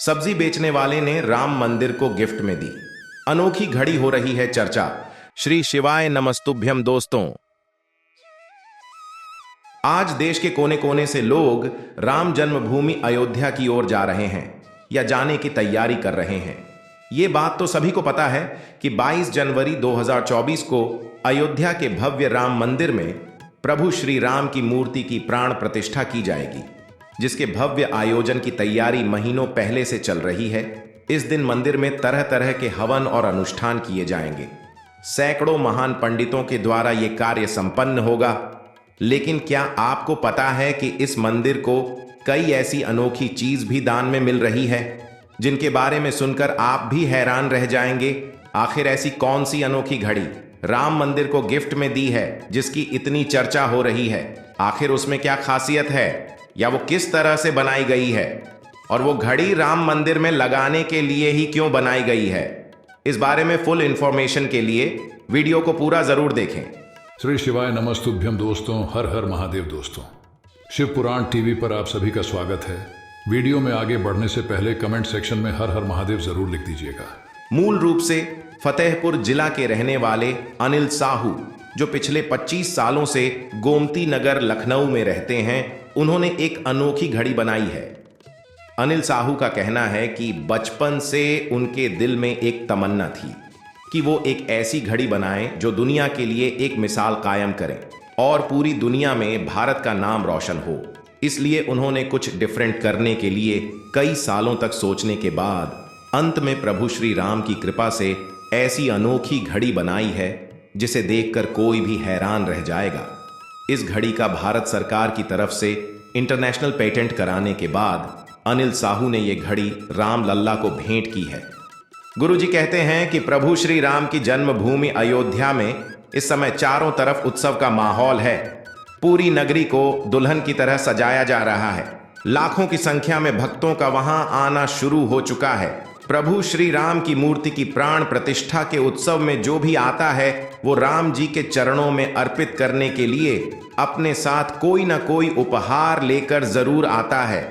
सब्जी बेचने वाले ने राम मंदिर को गिफ्ट में दी। अनोखी घड़ी हो रही है चर्चा। श्री शिवाय नमस्तुभ्यम दोस्तों। आज देश के कोने कोने से लोग राम जन्मभूमि अयोध्या की ओर जा रहे हैं या जाने की तैयारी कर रहे हैं। ये बात तो सभी को पता है कि 22 जनवरी 2024 को अयोध्या के भव्य राम मंदिर में प्रभु श्री राम की मूर्ति की प्राण प्रतिष्ठा की जाएगी, जिसके भव्य आयोजन की तैयारी महीनों पहले से चल रही है। इस दिन मंदिर में तरह तरह के हवन और अनुष्ठान किए जाएंगे। सैकड़ों महान पंडितों के द्वारा यह कार्य संपन्न होगा। लेकिन क्या आपको पता है कि इस मंदिर को कई ऐसी अनोखी चीज भी दान में मिल रही है, जिनके बारे में सुनकर आप भी हैरान रह जाएंगे। आखिर ऐसी कौन सी अनोखी घड़ी राम मंदिर को गिफ्ट में दी है जिसकी इतनी चर्चा हो रही है? आखिर उसमें क्या खासियत है, या वो किस तरह से बनाई गई है, और वो घड़ी राम मंदिर में लगाने के लिए ही क्यों बनाई गई है? इस बारे में फुल इंफॉर्मेशन के लिए वीडियो को पूरा जरूर देखें। श्री शिवाय नमस्तुभ्यम दोस्तों, हर हर महादेव दोस्तों। शिव पुराण टीवी पर आप सभी का स्वागत है। वीडियो में आगे बढ़ने से पहले कमेंट सेक्शन में हर हर महादेव जरूर लिख दीजिएगा। मूल रूप से फतेहपुर जिला के रहने वाले अनिल साहू, जो पिछले 25 सालों से गोमती नगर लखनऊ में रहते हैं, उन्होंने एक अनोखी घड़ी बनाई है। अनिल साहू का कहना है कि बचपन से उनके दिल में एक तमन्ना थी कि वो एक ऐसी घड़ी बनाएं जो दुनिया के लिए एक मिसाल कायम करें और पूरी दुनिया में भारत का नाम रोशन हो। इसलिए उन्होंने कुछ डिफरेंट करने के लिए कई सालों तक सोचने के बाद अंत में प्रभु श्री राम की कृपा से ऐसी अनोखी घड़ी बनाई है जिसे देखकर कोई भी हैरान रह जाएगा। इस घड़ी का भारत सरकार की तरफ से इंटरनेशनल पेटेंट कराने के बाद अनिल साहू ने यह घड़ी राम लल्ला को भेंट की है। गुरुजी कहते हैं कि प्रभु श्री राम की जन्मभूमि अयोध्या में इस समय चारों तरफ उत्सव का माहौल है। पूरी नगरी को दुल्हन की तरह सजाया जा रहा है। लाखों की संख्या में भक्तों का वहां आना शुरू हो चुका है। प्रभु श्री राम की मूर्ति की प्राण प्रतिष्ठा के उत्सव में जो भी आता है वो राम जी के चरणों में अर्पित करने के लिए अपने साथ कोई ना कोई उपहार लेकर जरूर आता है,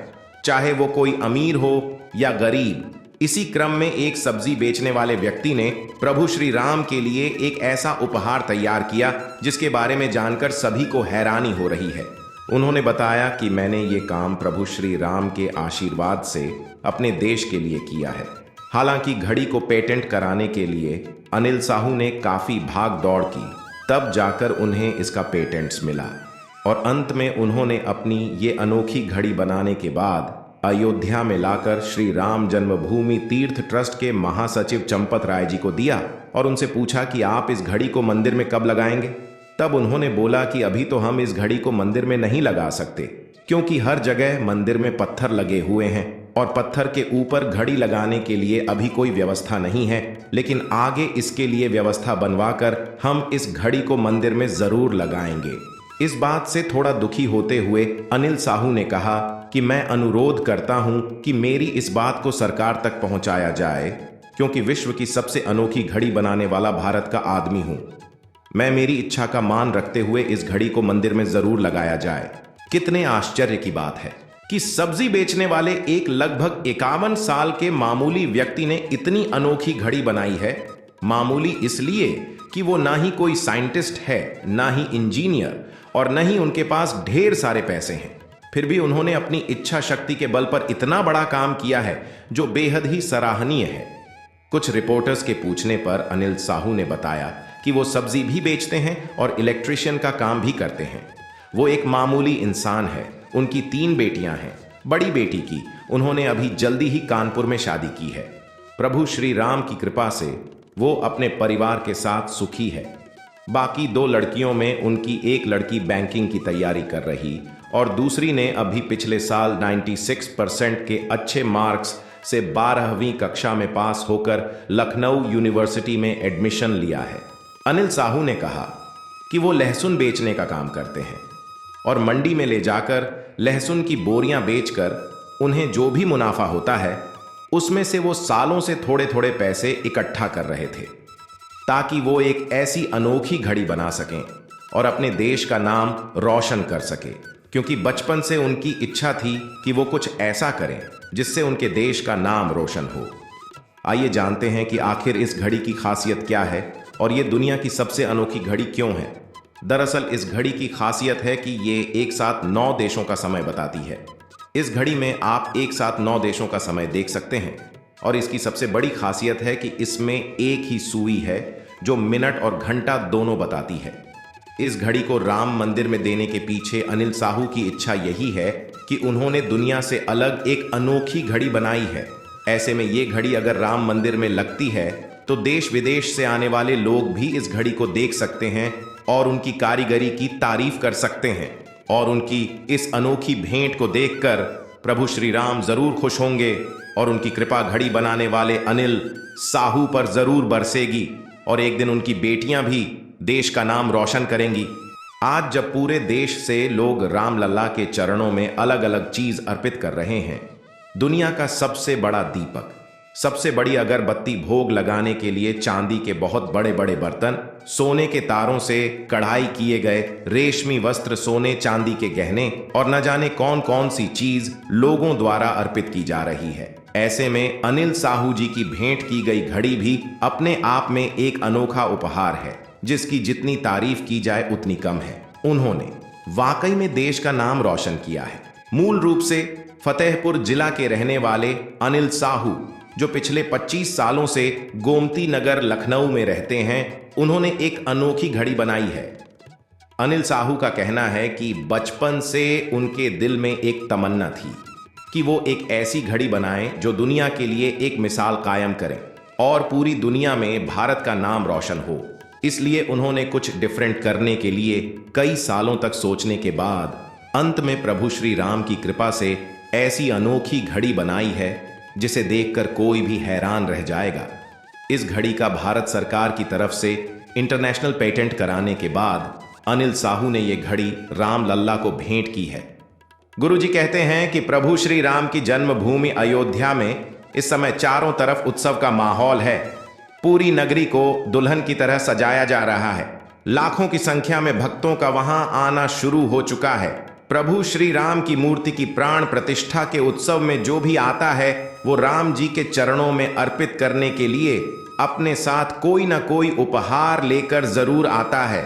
चाहे वो कोई अमीर हो या गरीब। इसी क्रम में एक सब्जी बेचने वाले व्यक्ति ने प्रभु श्री राम के लिए एक ऐसा उपहार तैयार किया जिसके बारे में जानकर सभी को हैरानी हो रही है। उन्होंने बताया कि मैंने ये काम प्रभु श्री राम के आशीर्वाद से अपने देश के लिए किया है। हालांकि घड़ी को पेटेंट कराने के लिए अनिल साहू ने काफी भाग दौड़ की, तब जाकर उन्हें इसका पेटेंट्स मिला और अंत में उन्होंने अपनी ये अनोखी घड़ी बनाने के बाद अयोध्या में लाकर श्री राम जन्मभूमि तीर्थ ट्रस्ट के महासचिव चंपत राय जी को दिया और उनसे पूछा कि आप इस घड़ी को मंदिर में कब लगाएंगे। तब उन्होंने बोला कि अभी तो हम इस घड़ी को मंदिर में नहीं लगा सकते, क्योंकि हर जगह मंदिर में पत्थर लगे हुए हैं और पत्थर के ऊपर घड़ी लगाने के लिए अभी कोई व्यवस्था नहीं है। लेकिन आगे इसके लिए व्यवस्था बनवाकर हम इस घड़ी को मंदिर में जरूर लगाएंगे। इस बात से थोड़ा दुखी होते हुए अनिल साहू ने कहा कि मैं अनुरोध करता हूं कि मेरी इस बात को सरकार तक पहुंचाया जाए, क्योंकि विश्व की सबसे अनोखी घड़ी बनाने वाला भारत का आदमी हूं। मैं मेरी इच्छा का मान रखते हुए इस घड़ी को मंदिर में जरूर लगाया जाए। कितने आश्चर्य की बात है कि सब्जी बेचने वाले एक लगभग 51 साल के मामूली व्यक्ति ने इतनी अनोखी घड़ी बनाई है। मामूली इसलिए कि वो ना ही कोई साइंटिस्ट है, ना ही इंजीनियर, और न ही उनके पास ढेर सारे पैसे हैं। फिर भी उन्होंने अपनी इच्छा शक्ति के बल पर इतना बड़ा काम किया है जो बेहद ही सराहनीय है। कुछ रिपोर्टर्स के पूछने पर अनिल साहू ने बताया कि वो सब्जी भी बेचते हैं और इलेक्ट्रिशियन का काम भी करते हैं। वो एक मामूली इंसान है। उनकी 3 बेटियां हैं। बड़ी बेटी की उन्होंने अभी जल्दी ही कानपुर में शादी की है। प्रभु श्री राम की कृपा से वो अपने परिवार के साथ सुखी है। बाकी 2 लड़कियों में उनकी एक लड़की बैंकिंग की तैयारी कर रही और दूसरी ने अभी पिछले साल 96% के अच्छे मार्क्स से 12वीं कक्षा में पास होकर लखनऊ यूनिवर्सिटी में एडमिशन लिया है। अनिल साहू ने कहा कि वो लहसुन बेचने का काम करते हैं और मंडी में ले जाकर लहसुन की बोरियां बेचकर उन्हें जो भी मुनाफा होता है उसमें से वो सालों से थोड़े थोड़े पैसे इकट्ठा कर रहे थे, ताकि वो एक ऐसी अनोखी घड़ी बना सकें और अपने देश का नाम रोशन कर सके, क्योंकि बचपन से उनकी इच्छा थी कि वो कुछ ऐसा करें जिससे उनके देश का नाम रोशन हो। आइए जानते हैं कि आखिर इस घड़ी की खासियत क्या है और ये दुनिया की सबसे अनोखी घड़ी क्यों है। दरअसल इस घड़ी की खासियत है कि ये एक साथ 9 देशों का समय बताती है। इस घड़ी में आप एक साथ 9 देशों का समय देख सकते हैं और इसकी सबसे बड़ी खासियत है कि इसमें एक ही सुई है जो मिनट और घंटा दोनों बताती है। इस घड़ी को राम मंदिर में देने के पीछे अनिल साहू की इच्छा यही है कि उन्होंने दुनिया से अलग एक अनोखी घड़ी बनाई है। ऐसे में ये घड़ी अगर राम मंदिर में लगती है तो देश विदेश से आने वाले लोग भी इस घड़ी को देख सकते हैं और उनकी कारीगरी की तारीफ कर सकते हैं और उनकी इस अनोखी भेंट को देखकर प्रभु श्री राम जरूर खुश होंगे और उनकी कृपा घड़ी बनाने वाले अनिल साहू पर जरूर बरसेगी और एक दिन उनकी बेटियां भी देश का नाम रोशन करेंगी। आज जब पूरे देश से लोग राम लल्ला के चरणों में अलग अलग चीज अर्पित कर रहे हैं, दुनिया का सबसे बड़ा दीपक, सबसे बड़ी अगरबत्ती भोग लगाने के लिए चांदी के बहुत बड़े बड़े बर्तन, सोने के तारों से कढ़ाई किए गए रेशमी वस्त्र, सोने चांदी के गहने और न जाने कौन कौन सी चीज लोगों द्वारा अर्पित की जा रही है। ऐसे में अनिल साहू जी की भेंट की गई घड़ी भी अपने आप में एक अनोखा उपहार है जिसकी जितनी तारीफ की जाए उतनी कम है। उन्होंने वाकई में देश का नाम रोशन किया है। मूल रूप से फतेहपुर जिला के रहने वाले अनिल साहू, जो पिछले 25 सालों से गोमती नगर लखनऊ में रहते हैं, उन्होंने एक अनोखी घड़ी बनाई है। अनिल साहू का कहना है कि बचपन से उनके दिल में एक तमन्ना थी कि वो एक ऐसी घड़ी बनाएं जो दुनिया के लिए एक मिसाल कायम करें और पूरी दुनिया में भारत का नाम रोशन हो। इसलिए उन्होंने कुछ डिफरेंट करने के लिए कई सालों तक सोचने के बाद अंत में प्रभु श्री राम की कृपा से ऐसी अनोखी घड़ी बनाई है जिसे देखकर कोई भी हैरान रह जाएगा। इस घड़ी का भारत सरकार की तरफ से इंटरनेशनल पेटेंट कराने के बाद अनिल साहू ने यह घड़ी राम लल्ला को भेंट की है। गुरुजी कहते हैं कि प्रभु श्री राम की जन्मभूमि अयोध्या में इस समय चारों तरफ उत्सव का माहौल है। पूरी नगरी को दुल्हन की तरह सजाया जा रहा है। लाखों की संख्या में भक्तों का वहां आना शुरू हो चुका है। प्रभु श्री राम की मूर्ति की प्राण प्रतिष्ठा के उत्सव में जो भी आता है वो राम जी के चरणों में अर्पित करने के लिए अपने साथ कोई ना कोई उपहार लेकर जरूर आता है,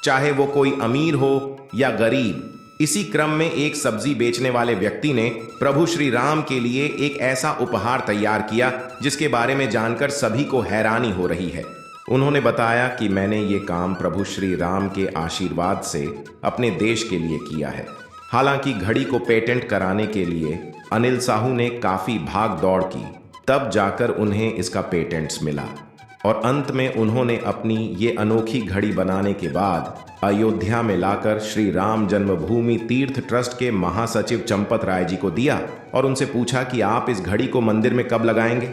चाहे वो कोई अमीर हो या गरीब। इसी क्रम में एक सब्जी बेचने वाले व्यक्ति ने प्रभु श्री राम के लिए एक ऐसा उपहार तैयार किया जिसके बारे में जानकर सभी को हैरानी हो रही है। उन्होंने बताया कि मैंने ये काम प्रभु श्री राम के आशीर्वाद से अपने देश के लिए किया है। हालांकि घड़ी को पेटेंट कराने के लिए अनिल साहू ने काफी भाग दौड़ की, तब जाकर उन्हें इसका पेटेंट्स मिला और अंत में उन्होंने अपनी ये अनोखी घड़ी बनाने के बाद अयोध्या में लाकर श्री राम जन्मभूमि तीर्थ ट्रस्ट के महासचिव चंपत राय जी को दिया और उनसे पूछा कि आप इस घड़ी को मंदिर में कब लगाएंगे।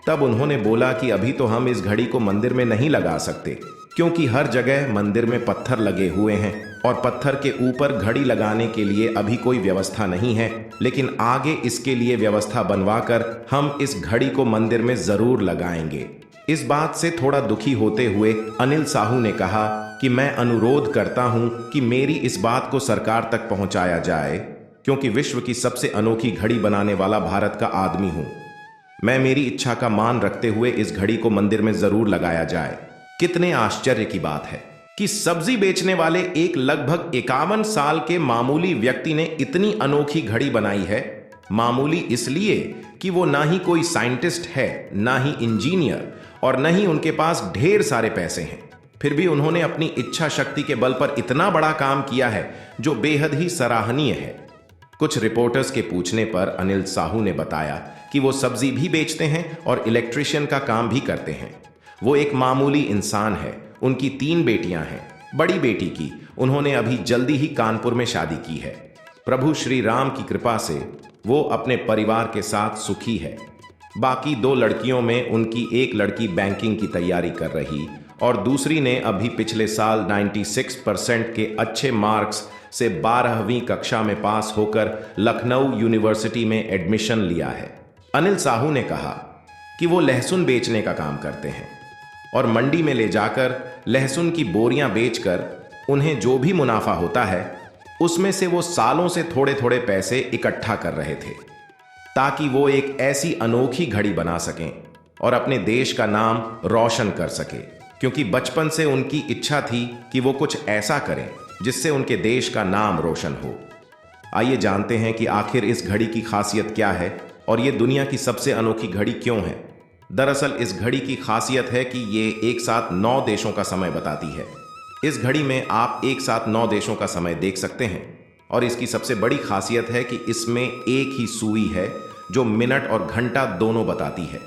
तब उन्होंने बोला कि अभी तो हम इस घड़ी को मंदिर में नहीं लगा सकते क्योंकि हर जगह मंदिर में पत्थर लगे हुए हैं और पत्थर के ऊपर घड़ी लगाने के लिए अभी कोई व्यवस्था नहीं है, लेकिन आगे इसके लिए व्यवस्था बनवाकर हम इस घड़ी को मंदिर में जरूर लगाएंगे। इस बात से थोड़ा दुखी होते हुए अनिल साहू ने कहा कि मैं अनुरोध करता हूं कि मेरी इस बात को सरकार तक पहुंचाया जाए क्योंकि विश्व की सबसे अनोखी घड़ी बनाने वाला भारत का आदमी हूं। मैं मेरी इच्छा का मान रखते हुए इस घड़ी को मंदिर में जरूर लगाया जाए। कितने आश्चर्य की बात है कि सब्जी बेचने वाले एक लगभग 51 साल के मामूली व्यक्ति ने इतनी अनोखी घड़ी बनाई है। मामूली इसलिए कि वो ना ही कोई साइंटिस्ट है, ना ही इंजीनियर और न ही उनके पास ढेर सारे पैसे हैं, फिर भी उन्होंने अपनी इच्छा शक्ति के बल पर इतना बड़ा काम किया है जो बेहद ही सराहनीय है। कुछ रिपोर्टर्स के पूछने पर अनिल साहू ने बताया कि वो सब्जी भी बेचते हैं और इलेक्ट्रिशियन का काम भी करते हैं। वो एक मामूली इंसान है। उनकी 3 बेटियां हैं। बड़ी बेटी की उन्होंने अभी जल्दी ही कानपुर में शादी की है। प्रभु श्री राम की कृपा से वो अपने परिवार के साथ सुखी है। बाकी 2 लड़कियों में उनकी एक लड़की बैंकिंग की तैयारी कर रही और दूसरी ने अभी पिछले साल 96% के अच्छे मार्क्स से 12वीं कक्षा में पास होकर लखनऊ यूनिवर्सिटी में एडमिशन लिया है। अनिल साहू ने कहा कि वो लहसुन बेचने का काम करते हैं और मंडी में ले जाकर लहसुन की बोरियां बेचकर उन्हें जो भी मुनाफा होता है उसमें से वो सालों से थोड़े थोड़े पैसे इकट्ठा कर रहे थे ताकि वो एक ऐसी अनोखी घड़ी बना सकें और अपने देश का नाम रोशन कर सके, क्योंकि बचपन से उनकी इच्छा थी कि वो कुछ ऐसा करें जिससे उनके देश का नाम रोशन हो। आइए जानते हैं कि आखिर इस घड़ी की खासियत क्या है और ये दुनिया की सबसे अनोखी घड़ी क्यों है। दरअसल इस घड़ी की खासियत है कि ये एक साथ 9 देशों का समय बताती है। इस घड़ी में आप एक साथ 9 देशों का समय देख सकते हैं और इसकी सबसे बड़ी खासियत है कि इसमें एक ही सुई है जो मिनट और घंटा दोनों बताती है।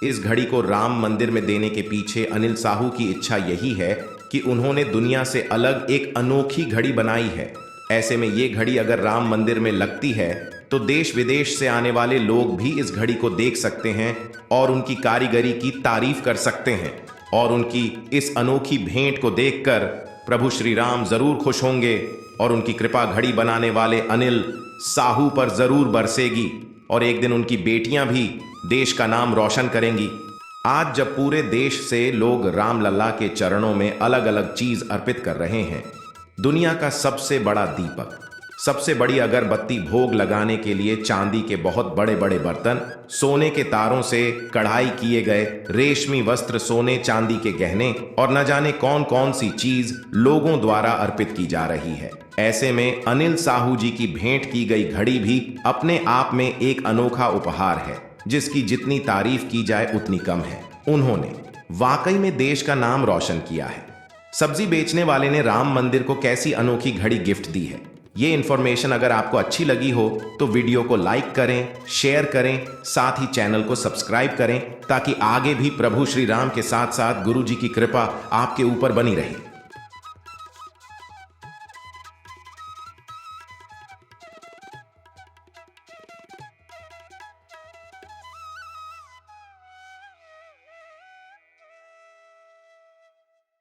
इस घड़ी को राम मंदिर में देने के पीछे अनिल साहू की इच्छा यही है कि उन्होंने दुनिया से अलग एक अनोखी घड़ी बनाई है। ऐसे में ये घड़ी अगर राम मंदिर में लगती है तो देश विदेश से आने वाले लोग भी इस घड़ी को देख सकते हैं और उनकी कारीगरी की तारीफ कर सकते हैं और उनकी इस अनोखी भेंट को देखकर प्रभु श्री राम जरूर खुश होंगे और उनकी कृपा घड़ी बनाने वाले अनिल साहू पर जरूर बरसेगी और एक दिन उनकी बेटियां भी देश का नाम रोशन करेंगी। आज जब पूरे देश से लोग राम लल्ला के चरणों में अलग अलग चीज अर्पित कर रहे हैं, दुनिया का सबसे बड़ा दीपक, सबसे बड़ी अगरबत्ती भोग लगाने के लिए चांदी के बहुत बड़े बड़े बर्तन, सोने के तारों से कढ़ाई किए गए रेशमी वस्त्र, सोने चांदी के गहने और न जाने कौन कौन सी चीज लोगों द्वारा अर्पित की जा रही है। ऐसे में अनिल साहू जी की भेंट की गई घड़ी भी अपने आप में एक अनोखा उपहार है जिसकी जितनी तारीफ की जाए उतनी कम है। उन्होंने वाकई में देश का नाम रोशन किया है। सब्जी बेचने वाले ने राम मंदिर को कैसी अनोखी घड़ी गिफ्ट दी है। ये इन्फॉर्मेशन अगर आपको अच्छी लगी हो तो वीडियो को लाइक करें, शेयर करें, साथ ही चैनल को सब्सक्राइब करें ताकि आगे भी प्रभु श्री राम के साथ साथ गुरु जी की कृपा आपके ऊपर बनी रहे।